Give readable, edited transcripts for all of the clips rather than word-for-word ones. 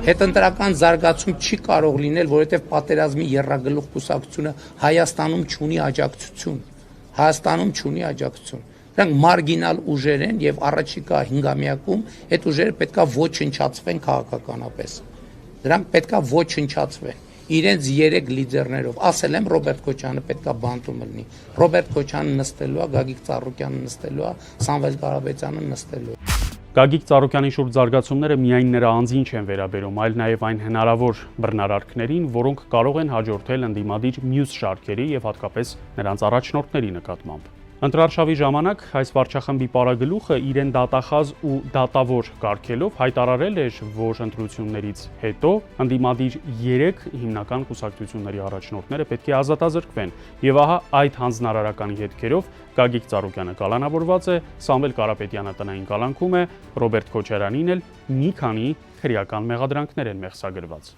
Հետընտրական զարգացում չի կարող լինել, որովհետև պատերազմի եռագլուխ կուսակցությունը Հայաստանում չունի աջակցություն։ Դրանք մարգինալ ուժեր են եւ առաջիկա 5-ամյակում այդ ուժերը պետքա ոչնչացվեն քաղաքականապես։ Դրանք պետքա ոչնչացվեն իրենց 3 լիդերներով։ Ասել եմ Ռոբերտ Քոչյանը պետքա բանտում լինի։ Ռոբերտ Քոչյանը նստելու է, Գագիկ Ծառուկյանը նստելու է, Սամվել Կարապետյանը նստելու է։ Գագիկ Ծառուկյանի շուրջ զարգացումները միայն նրա անձին չեն վերաբերում, այլ նաև այն հնարավոր բռնարարքներին, որոնք կարող են հաջորդել ընդդիմադիր մյուս շարքերի եւ հատկապես նրանց առաջնորդների նկատմամբ։ Ընտրարշավի ժամանակ այս վարչախմբի պարագլուխը իրեն դատախազ ու դատավոր կարգելով հայտարարել էր, որ ընտրություններից հետո ընդդիմադիր 3 հիմնական կուսակցությունների առաջնորդները պետք է ազատազրկվեն, եւ ահա այդ հանձնարարականի հետքերով Գագիկ Ծառուկյանը կալանավորված է, Սամվել Կարապետյանը տնային կալանքում է, Ռոբերտ Քոչարյանին էլ մի քանի քրեական մեղադրանքներ են մեղսագրված։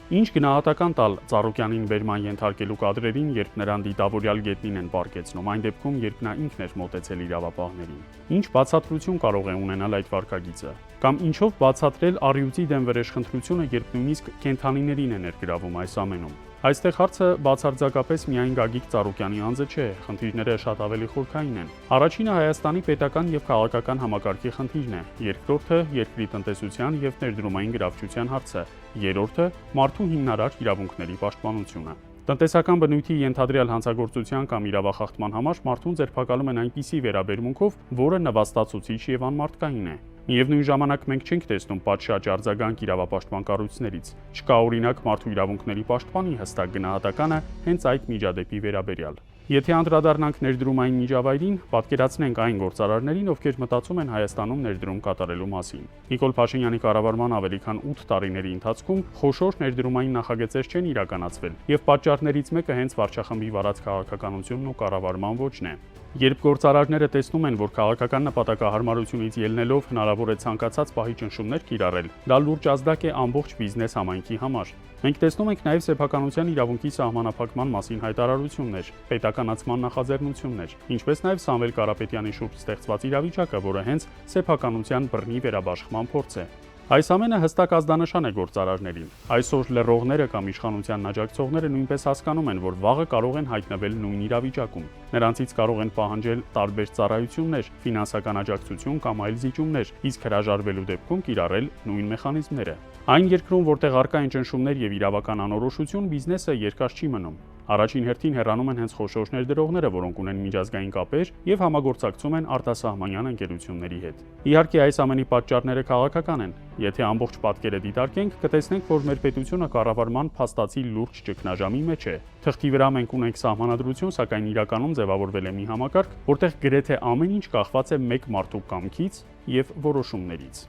Ինչ գնահատական տալ Ծառուկյանին վերման ենթարկելու կադրերին, երբ նրան դիտավորյալ գետնին են պարկեցնում, այն դեպքում, երբ նա ինքն էր մոտեցել իրավապահներին։ Ինչ բացատրություն կարող է ունենալ այդ վարքագիծը։ Կամ ինչով բացատրել առյուծի դեմ վրեժխնդրությունը, երբ նույնիսկ կենդանիներին է ներգրավում այս ամենում։ Այստեղ հարցը բացարձակապես միայն Գագիկ Ծառուկյանի անձը չէ, խնդիրները շատ ավելի խորքային են։ Առաջինը Հայաստանի պետական եւ քաղաքական համակարգի խնդիրն է, երկրորդը երկրի տնտեսության եւ ներդրումային գրավչության հարցը, երրորդը մարդու հիմնարար իրավունքների պաշտպանությունը։ Տնտեսական բնույթի ենթադրյալ հանցագործության կամ իրավախախտման համար մարդուն ձերբակալում են այնպիսի վերաբերմունքով, որը նվաստացուցիչ եւ անմարդկային է։ Միևնույն ժամանակ մենք չենք տեսնում պատշաճ արձագանք իրավապաշտպան կառույցներից։ Չկա օրինակ մարդու իրավունքների պաշտպանի հստակ գնահատականը հենց այդ միջադեպի վերաբերյալ։ Եթե անդրադառնանք ներդրումային միջավայրին, պատկերացնենք այն գործարարներին, ովքեր մտածում են Հայաստանում ներդրում կատարելու մասին։ Նիկոլ Փաշինյանի կառավարման ավելի քան 8 տարիների ընթացքում խոշոր ներդրումային նախագծեր չեն իրականացվել, եւ պատճառներից մեկը հենց վարչախմբի վարած քաղաքականությունն ու կառավարման ոճն է։ Երբ գործարարները տեսնում են, որ քաղաքական նպատակահարմարությունից ելնելով հնարավոր է ցանկացած պահի ճնշումներ կիրառել, դա լուրջ ազդակ է ամբողջ բիզնես համայնքի համար։ Մենք տեսնում ենք նաև սեփականության իրավունքի սահմանափակման մասին հայտարարություններ, պետականացման նախաձեռնություններ, ինչպես նաև Սամվել Կարապետյանի շուրջ ստեղծված իրավիճակը, որը հենց սեփականության բռնի վերաբաշխման փորձ է։ Այս ամենը հստակ ազդանշան է գործարարներին։ Այսօր լրողները կամ իշխանությանն աջակցողները նույնպես հասկանում են, որ վաղը կարող են հայտնվել նույն իրավիճակում։ Նրանցից կարող են պահանջել տարբեր ծառայություններ, ֆինանսական աջակցություն կամ այլ զիջումներ, իսկ հրաժարվելու դեպքում կիրառել նույն մեխանիզմները։ Այն երկրում, որտեղ առկա են ճնշումներ եւ իրավական անորոշություն, բիզնեսը երկար չի մնում։ Առաջին հերթին հեռանում են հենց խոշոր ներդրողները, որոնք ունեն միջազգային կապեր եւ համագործակցում են արտասահմանյան ընկերությունների հետ։ Իհարկե, այս ամենի պատճառները քաղաքական են։ Եթե ամբողջ պատկերը դիտարկենք, կտեսնենք, որ մեր պետությունը կառավարման փաստացի լուրջ ճգնաժամի մեջ է։ Թղթի վրա մենք ունենք սահմանադրություն, սակայն իրականում ձևավորվել է մի համակարգ, որտեղ գրեթե ամեն ինչ կախված է մեկ մարդու կամքից եւ որոշումներից։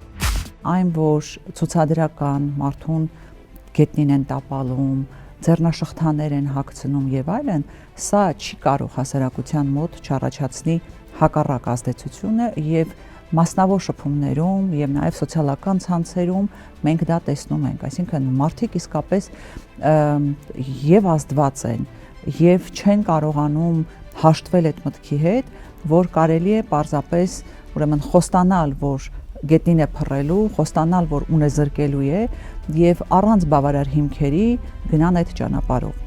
Այն, որ ցուցադրական մարդուն գետնին են տապալում, ձեռնաշղթաներ են հագցնում եւ այլն, սա չի կարող հասարակության մոտ չառաջացնի հակառակ ազդեցությունը եւ մասնավոր շփումներում եւ նաեւ սոցիալական ցանցերում մենք դա տեսնում ենք, այսինքն մարդիկ իսկապես եւ ազդված են եւ չեն կարողանում հաշտվել այդ մտքի հետ, որ կարելի է պարզապես ուրեմն խոստանալ, որ գետնին է փռելու, խոստանալ, որ ունե զրկելու է եւ առանց բավարար հիմքերի գնան այդ ճանապարհով։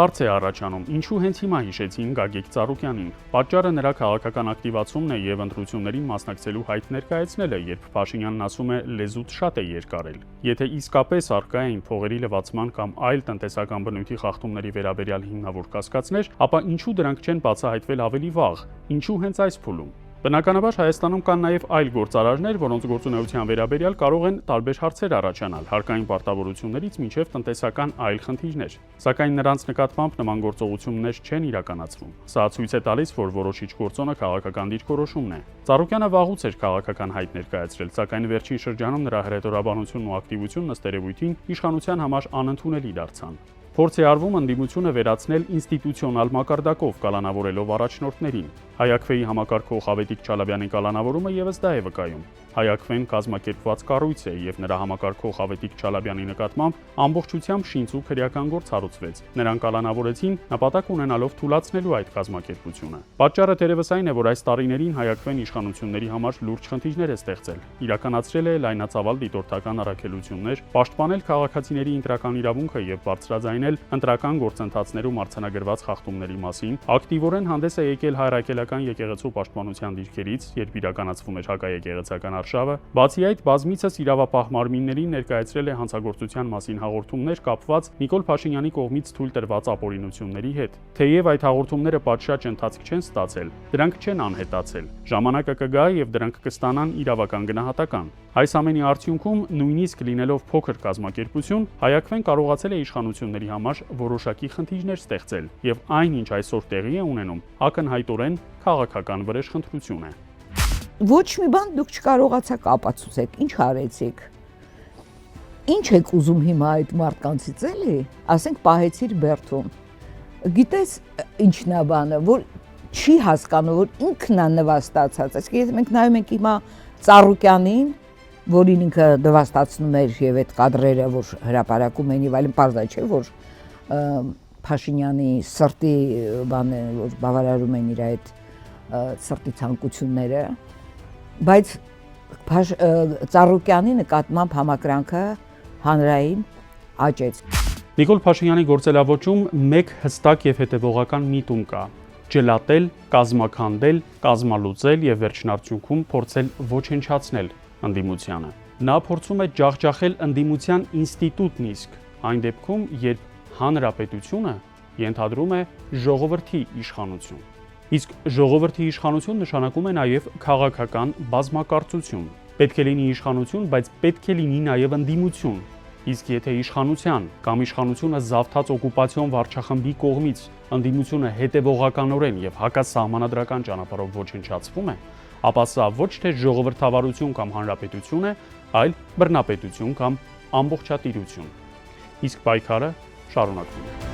Հարց է առաջանում, ինչու հենց հիմա հիշեցին Գագիկ Ծառուկյանին։ Պատճառը նրա քաղաքական ակտիվացումն է եւ ընտրություններին մասնակցելու հայտ ներկայացնելը, երբ Փաշինյանն ասում է լեզուտ շատ է երկարել։ Եթե իսկապես առկա էին փողերի լվացման կամ այլ տնտեսական բնույթի խախտումների վերաբերյալ հիմնավոր կասկածներ, ապա ինչու դրանք չեն բացահայտվել ավելի վաղ։ Ինչու հենց այս փուլում։ Բնականաբար Հայաստանում կան նաև այլ գործարարներ, որոնց գործունեության վերաբերյալ կարող են տարբեր հարցեր առաջանալ, հարկային պարտավորություններից մինչև տնտեսական այլ խնդիրներ։ Սակայն նրանց նկատմամբ նման գործողություններ չեն իրականացվում։ Սա ցույց է տալիս, որ որոշիչ գործոնը քաղաքական դիրքորոշումն է։ Ծառուկյանը վաղուց էր քաղաքական հայտ ներկայացրել, սակայն վերջին շրջանում նրա հրետորաբանությունն ու ակտիվությունն ըստ երևույթին իշխանության համար անընդունելի դարձան։ Փորձ է արվում ընդդիմությունը վերացնել ինստիտուցիոնալ մակարդակով, կալանավորելով առաջնորդներին։ Հայաքվեի համակարգող Ավետիք Չալաբյանի կալանավորումը եւս դա է վկայում։ Հայաքվեն կազմակերպված կառույց է եւ նրա համակարգող Ավետիք Չալաբյանի նկատմամբ ամբողջությամբ շինց ու քրեական գործ հարուցվեց։ Նրան կալանավորեցին նպատակ ունենալով թույլատնելու այդ կազմակերպությունը։ Պատճառը թերևս այն է, որ այս տարիներին Հայաքվեն իշխանությունների համար լուրջ խնդիրներ է ստեղծել։ Իրականացրել է լայնածավալ դիտորդական առաքելություններ, պաշտպանել քաղաքացիների ընտրական իրավունքը եւ բարձրաձայնել ընտրական գործընթացներում արձանագրված խախտումների մասին, ակտիվորեն հանդես է եկել հայրաքելական եկեղեցու պաշտպանության դիրքերից, երբ իրականացվում էր հակաեկեղեցական արշավը, բացի այդ բազմիցս իրավապահ մարմիններին ներկայացրել է հանցագործության մասին հաղորդումներ կապված Նիկոլ Փաշինյանի կողմից թույլ տրված ապօրինությունների հետ։ Թեև այդ հաղորդումները պատշաճ ընթացք չեն ստացել, դրանք չեն անհետացել։ Ժամանակը կգա եւ դրանք կստանան իրավական գնահատական։ Այս ամենի արդյունքում, նույնիսկ լինելով փոքր կազմակերպություն, Հայաքվեն կարողացել է իշխանությունների համար որոշակի խնդիրներ ստեղծել, եւ այն, ինչ այսօր տեղի է ունենում, ակնհայտորեն քաղաքական վրեժխնդրություն է։ Ոչ մի բան դուք չկարողացաք ապացուցեք, ինչ արեցիք։ Ինչ եք ուզում հիմա այդ մարդկանցից էլի, ասենք պահեցիր բերդում։ Գիտես ինչն է բանը, որ չի հասկանում, որ ինքն է նվաստացած։ Այսինքն մենք նայում ենք հիմա Ծառուկյանին, որին ինքը նվաստացնում էր եւ այդ կադրերը, որ հրապարակում են եւ այլն, բարձր չէ, որ Փաշինյանի սրտի բանը, որ բավարարում են իր այդ սրտի ցանկությունները, բայց Ծառուկյանի նկատմամբ համակրանքը հանրային աճեց։ Նիկոլ Փաշինյանի գործելավոճում մեկ հստակ եւ հետեւողական միտում կա՝ ջլատել, կազմաքանդել, կազմալուծել եւ վերջնարդյունքում փորձել ոչնչացնել ընդդիմությանը։ Նա փորձում է ջախջախել ընդդիմության ինստիտուտն իսկ այն դեպքում, երբ հանրապետությունը ենթադրում է ժողովրդի իշխանություն։ Իսկ ժողովրդի իշխանություն նշանակում է նաև քաղաքական բազմակարծություն։ Պետք է լինի իշխանություն, բայց պետք է լինի նաև ընդդիմություն։ Իսկ եթե իշխանության կամ իշխանությունը զավթած օկուպացիոն վարչախմբի կողմից ընդդիմությունը հետևողականորեն եւ հակասահմանադրական ճանապարհով ոչնչացվում է, ապա սա ոչ թե ժողովրդավարություն կամ հանրապետություն է, այլ բռնապետություն կամ ամբողջատիրություն։ Իսկ պայքարը շարունակվում է։